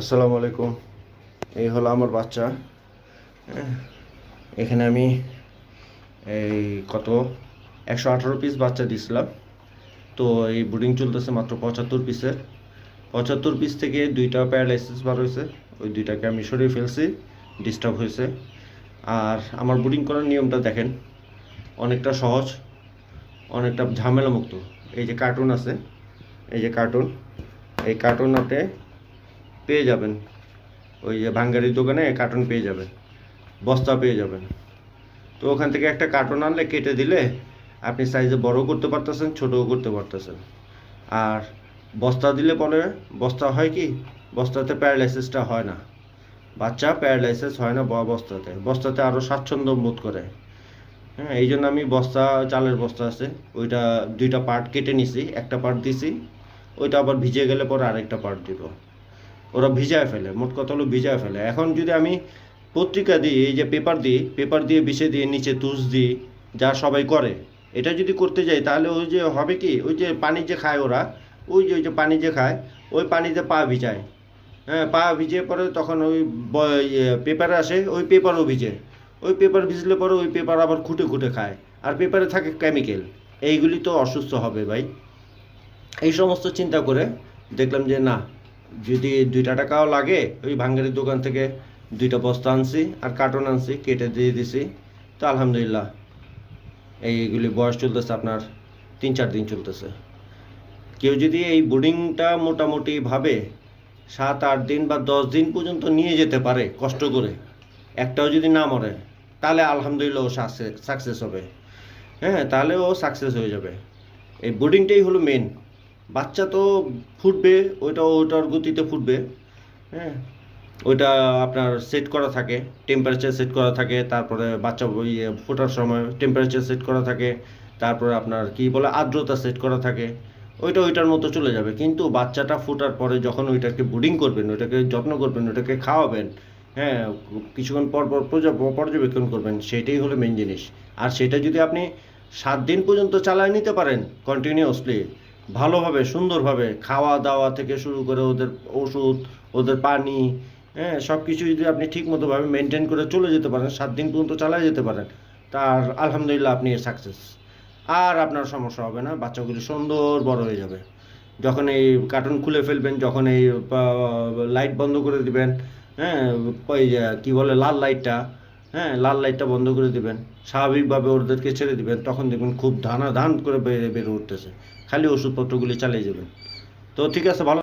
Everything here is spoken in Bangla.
আসসালামু আলাইকুম। এই হলো আমার বাচ্চা। হ্যাঁ, এখানে আমি এই কত 118 পিস বাচ্চা দিছিলাম। তো এই ব্রুডিং চলতেছে মাত্র 75 পিসের। 75 পিস থেকে দুইটা প্যারালাইসিস বার হয়েছে, ওই দুইটাকে আমি সরিয়ে ফেলছি, ডিস্টার্ব হয়েছে। আর আমার ব্রুডিং করার নিয়মটা দেখেন, অনেকটা সহজ, অনেকটা ঝামেলামুক্ত। এই যে কার্টুন আছে, এই যে কার্টুন, এই কার্টুন আপনি পেয়ে যাবেন ওই যে ভাঙ্গারির দোকানে কার্টুন পেয়ে যাবেন, বস্তা পেয়ে যাবেন। তো ওখান থেকে একটা কার্টুন আনলে কেটে দিলে আপনি সাইজে বড় করতে পারতেছেন, ছোটও করতে পারতেছেন। আর বস্তা দিলে পরে বস্তা হয় কি, বস্তাতে প্যারালাইসিসটা হয় না, বাচ্চা প্যারালাইসিস হয় না বস্তাতে। বস্তাতে আরও স্বাচ্ছন্দ্য বোধ করে। হ্যাঁ, এই জন্য আমি বস্তা, চালের বস্তা আছে, ওইটা দুইটা পার্ট কেটে নিছি, একটা পার্ট দিছি, ওইটা আবার ভিজে গেলে পরে আরেকটা পার্ট দিব। ওরা ভিজায় ফেলে, মোট কথা হলো ভিজায় ফেলে। এখন যদি আমি পত্রিকা দিই, এই যে পেপার দিই, পেপার দিয়ে বিছে দিয়ে নিচে তুষ দিই, যা সবাই করে, এটা যদি করতে যাই তাহলে ওই যে হবে কি, ওই যে পানি যে খায় ওরা, ওই যে পানি যে খায়, ওই পানিতে পা ভিজায়। হ্যাঁ, পা ভিজে পরে তখন ওই পেপারে আসে, ওই পেপারও ভিজে। ওই পেপার ভিজলে পরে ওই পেপার আবার খুঁটে খুঁটে খায়, আর পেপারে থাকে কেমিক্যাল। এইগুলি তো অসুস্থ হবে ভাই। এই সমস্ত চিন্তা করে দেখলাম যে না, যদি 2টা টাকাও লাগে, ওই ভাঙ্গারির দোকান থেকে দুইটা বস্তা আনছি আর কার্টন আনছি, কেটে দিয়ে দিছি। তো আলহামদুলিল্লাহ এইগুলি বয়স চলতেছে আপনার 3-4 দিন চলতেছে। কেউ যদি এই বোর্ডিংটা মোটামুটিভাবে 7-8 দিন বা 10 দিন পর্যন্ত নিয়ে যেতে পারে কষ্ট করে, একটাও যদি না মরে, তাহলে আলহামদুলিল্লাহ ও সাকসেস হবে। হ্যাঁ, তাহলে ও সাকসেস হয়ে যাবে। এই বোর্ডিংটাই হলো মেন। বাচ্চা তো ফুটবে, ওইটার গতিতে ফুটবে। হ্যাঁ, ওইটা আপনার সেট করা থাকে, টেম্পারেচার সেট করা থাকে, তারপরে বাচ্চা ফোটার সময় টেম্পারেচার সেট করা থাকে, তারপরে আপনার কি বলে আর্দ্রতা সেট করা থাকে। ওইটার মতো চলে যাবে। কিন্তু বাচ্চাটা ফোটার পরে যখন ওইটাকে ব্রুডিং করবেন, ওইটাকে যত্ন করবেন, ওইটাকে খাওয়াবেন, হ্যাঁ, কিছুক্ষণ পর পর পর্যবেক্ষণ করবেন, সেটাই হলো মেন জিনিস। আর সেটা যদি আপনি 7 দিন পর্যন্ত চালায় নিতে পারেন কন্টিনিউয়াসলি, ভালোভাবে সুন্দরভাবে, খাওয়া দাওয়া থেকে শুরু করে ওদের ওষুধ, ওদের পানি, হ্যাঁ, সব কিছু যদি আপনি ঠিক মতোভাবে মেনটেন করে চলে যেতে পারেন, 7 দিন পর্যন্ত চালায় যেতে পারেন, তার আলহামদুলিল্লাহ আপনি সাকসেস। আর আপনার সমস্যা হবে না, বাচ্চাগুলি সুন্দর বড় হয়ে যাবে। যখন এই কার্টুন খুলে ফেলবেন, যখন এই লাইট বন্ধ করে দিবেন, হ্যাঁ, ওই কী বলে লাল লাইটটা, হ্যাঁ, লাল লাইটটা বন্ধ করে দিবেন, স্বাভাবিকভাবে ওদেরকে ছেড়ে দিবেন, তখন দেখবেন খুব ধান করে বেড়ে উঠতেছে। খালি ওষুধপত্রগুলি চালিয়ে যাবেন। তো ঠিক আছে, ভালো।